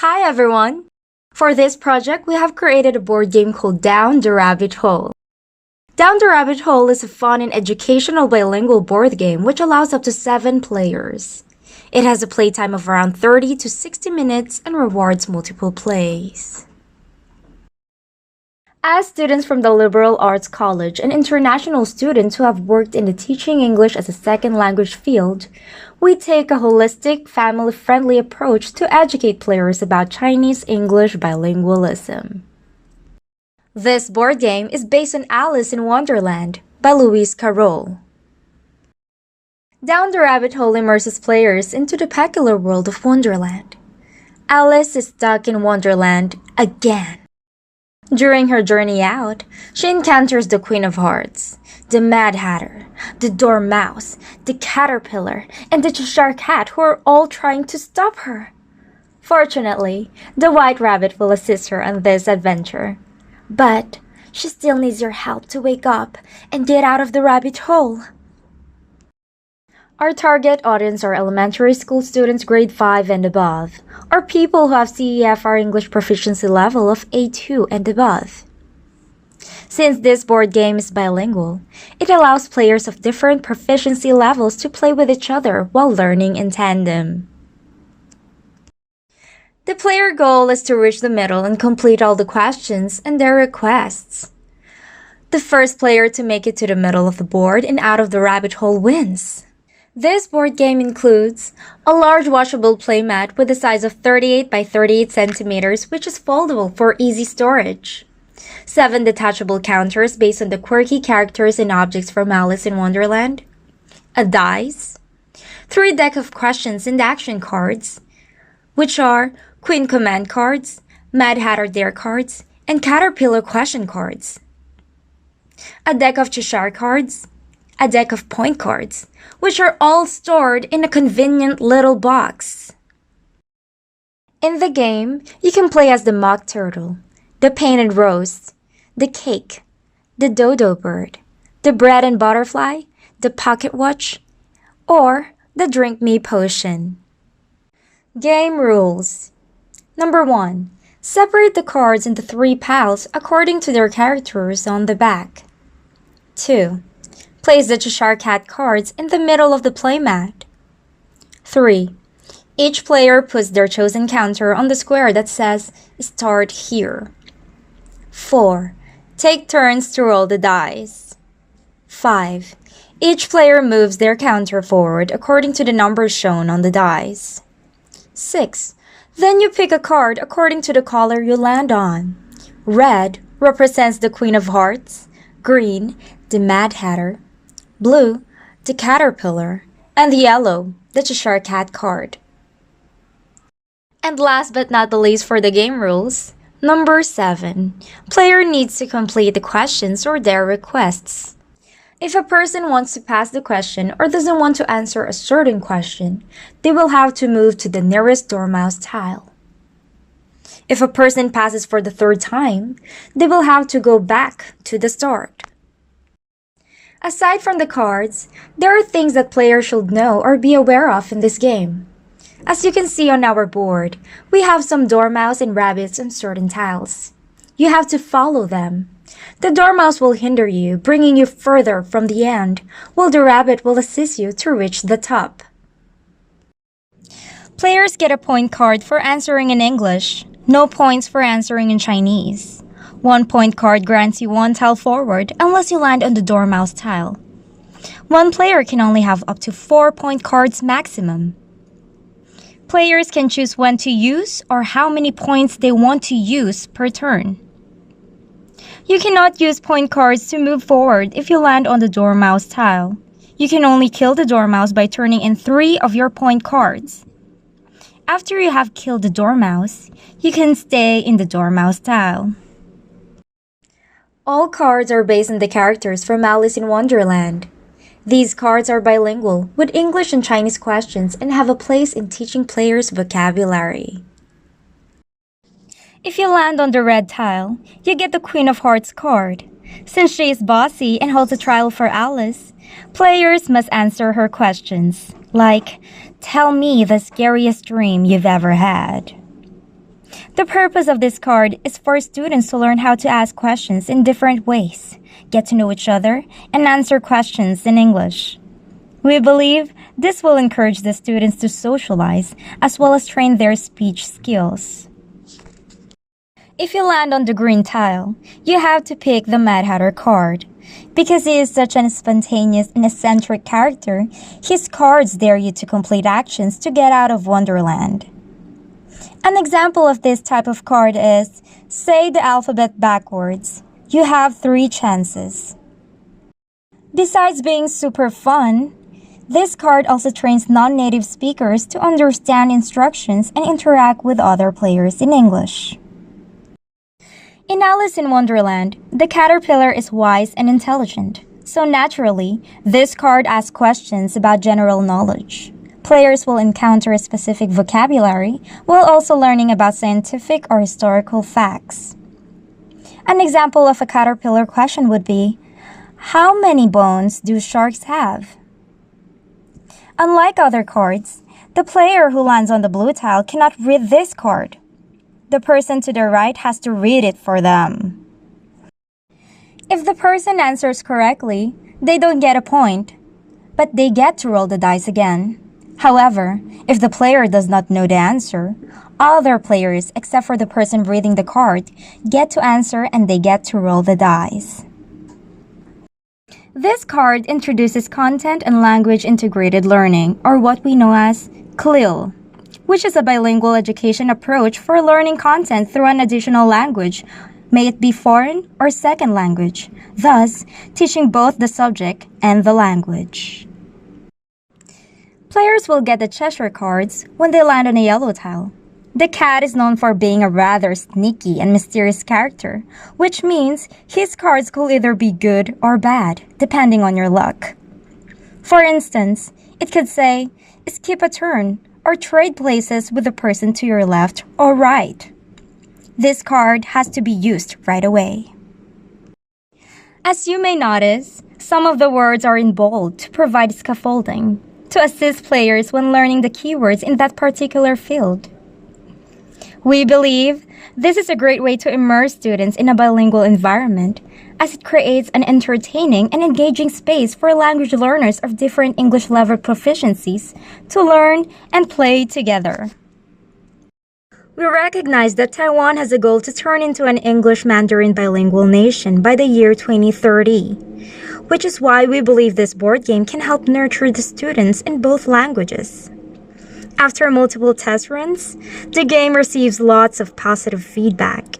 Hi everyone! For this project, we have created a board game called Down the Rabbit Hole. Down the Rabbit Hole is a fun and educational bilingual board game which allows up to 7 players. It has a playtime of around 30 to 60 minutes and rewards multiple plays. As students from the Liberal Arts College and international students who have worked in the teaching English as a second language field, we take a holistic, family-friendly approach to educate players about Chinese-English bilingualism. This board game is based on Alice in Wonderland by Lewis Carroll. Down the Rabbit Hole immerses players into the peculiar world of Wonderland. Alice is stuck in Wonderland again. During her journey out, she encounters the Queen of Hearts, the Mad Hatter, the Dormouse, the Caterpillar, and the Cheshire Cat who are all trying to stop her. Fortunately, the White Rabbit will assist her on this adventure. But she still needs your help to wake up and get out of the rabbit hole. Our target audience are elementary school students grade 5 and above, or people who have CEFR English proficiency level of A2 and above. Since this board game is bilingual, it allows players of different proficiency levels to play with each other while learning in tandem. The player goal is to reach the middle and complete all the questions and their requests. The first player to make it to the middle of the board and out of the rabbit hole wins. This board game includes a large washable playmat with a size of 38 by 38 centimeters, which is foldable for easy storage. 7 detachable counters based on the quirky characters and objects from Alice in Wonderland. A dice. 3 deck of questions and action cards, which are Queen Command cards, Mad Hatter Dare cards, and Caterpillar question cards. A deck of Cheshire cards. A deck of point cards, which are all stored in a convenient little box. In the game, you can play as the Mock Turtle, the Painted Rose, the Cake, the Dodo Bird, the Bread and Butterfly, the Pocket Watch, or the Drink Me Potion. Game rules. Number 1. Separate the cards into 3 piles according to their characters on the back. 2. Place the Cheshire Cat cards in the middle of the playmat. 3. Each player puts their chosen counter on the square that says, Start here. 4. Take turns to roll the dice. 5. Each player moves their counter forward according to the numbers shown on the dice. 6. Then you pick a card according to the color you land on. Red represents the Queen of Hearts, green, the Mad Hatter, blue, the Caterpillar, and yellow, the Cheshire Cat card. And last but not the least for the game rules, number 7. Player needs to complete the questions or their requests. If a person wants to pass the question or doesn't want to answer a certain question, they will have to move to the nearest Dormouse tile. If a person passes for the 3rd time, they will have to go back to the start. Aside from the cards, there are things that players should know or be aware of in this game. As you can see on our board, we have some dormouse and rabbits on certain tiles. You have to follow them. The dormouse will hinder you, bringing you further from the end, while the rabbit will assist you to reach the top. Players get a point card for answering in English, no points for answering in Chinese. 1 point card grants you 1 tile forward unless you land on the dormouse tile. 1 player can only have up to 4 point cards maximum. Players can choose when to use or how many points they want to use per turn. You cannot use point cards to move forward if you land on the dormouse tile. You can only kill the dormouse by turning in 3 of your point cards. After you have killed the dormouse, you can stay in the dormouse tile. All cards are based on the characters from Alice in Wonderland. These cards are bilingual, with English and Chinese questions, and have a place in teaching players vocabulary. If you land on the red tile, you get the Queen of Hearts card. Since she is bossy and holds a trial for Alice, players must answer her questions, like, tell me the scariest dream you've ever had. The purpose of this card is for students to learn how to ask questions in different ways, get to know each other, and answer questions in English. We believe this will encourage the students to socialize as well as train their speech skills. If you land on the green tile, you have to pick the Mad Hatter card. Because he is such an spontaneous and eccentric character, his cards dare you to complete actions to get out of Wonderland. An example of this type of card is, say the alphabet backwards. You have 3 chances. Besides being super fun, this card also trains non-native speakers to understand instructions and interact with other players in English. In Alice in Wonderland, the caterpillar is wise and intelligent, so naturally, this card asks questions about general knowledge. Players will encounter a specific vocabulary while also learning about scientific or historical facts. An example of a caterpillar question would be, how many bones do sharks have? Unlike other cards, the player who lands on the blue tile cannot read this card. The person to their right has to read it for them. If the person answers correctly, they don't get a point, but they get to roll the dice again. However, if the player does not know the answer, other players, except for the person reading the card, get to answer and they get to roll the dice. This card introduces content and language integrated learning, or what we know as CLIL, which is a bilingual education approach for learning content through an additional language, may it be foreign or second language, thus teaching both the subject and the language. Players will get the Cheshire cards when they land on a yellow tile. The cat is known for being a rather sneaky and mysterious character, which means his cards could either be good or bad, depending on your luck. For instance, it could say, skip a turn, or trade places with the person to your left or right. This card has to be used right away. As you may notice, some of the words are in bold to provide scaffolding, to assist players when learning the keywords in that particular field. We believe this is a great way to immerse students in a bilingual environment, as it creates an entertaining and engaging space for language learners of different English level proficiencies to learn and play together. We recognize that Taiwan has a goal to turn into an English-Mandarin bilingual nation by the year 2030, which is why we believe this board game can help nurture the students in both languages. After multiple test runs, the game receives lots of positive feedback.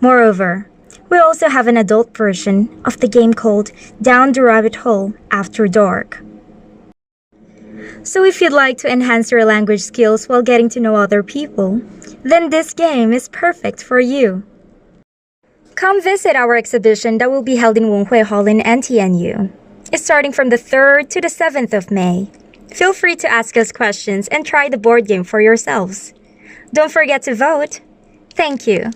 Moreover, we also have an adult version of the game called Down the Rabbit Hole After Dark. So if you'd like to enhance your language skills while getting to know other people, then this game is perfect for you. Come visit our exhibition that will be held in Wonhui Hall in NTNU. It's starting from the 3rd to the 7th of May. Feel free to ask us questions and try the board game for yourselves. Don't forget to vote. Thank you.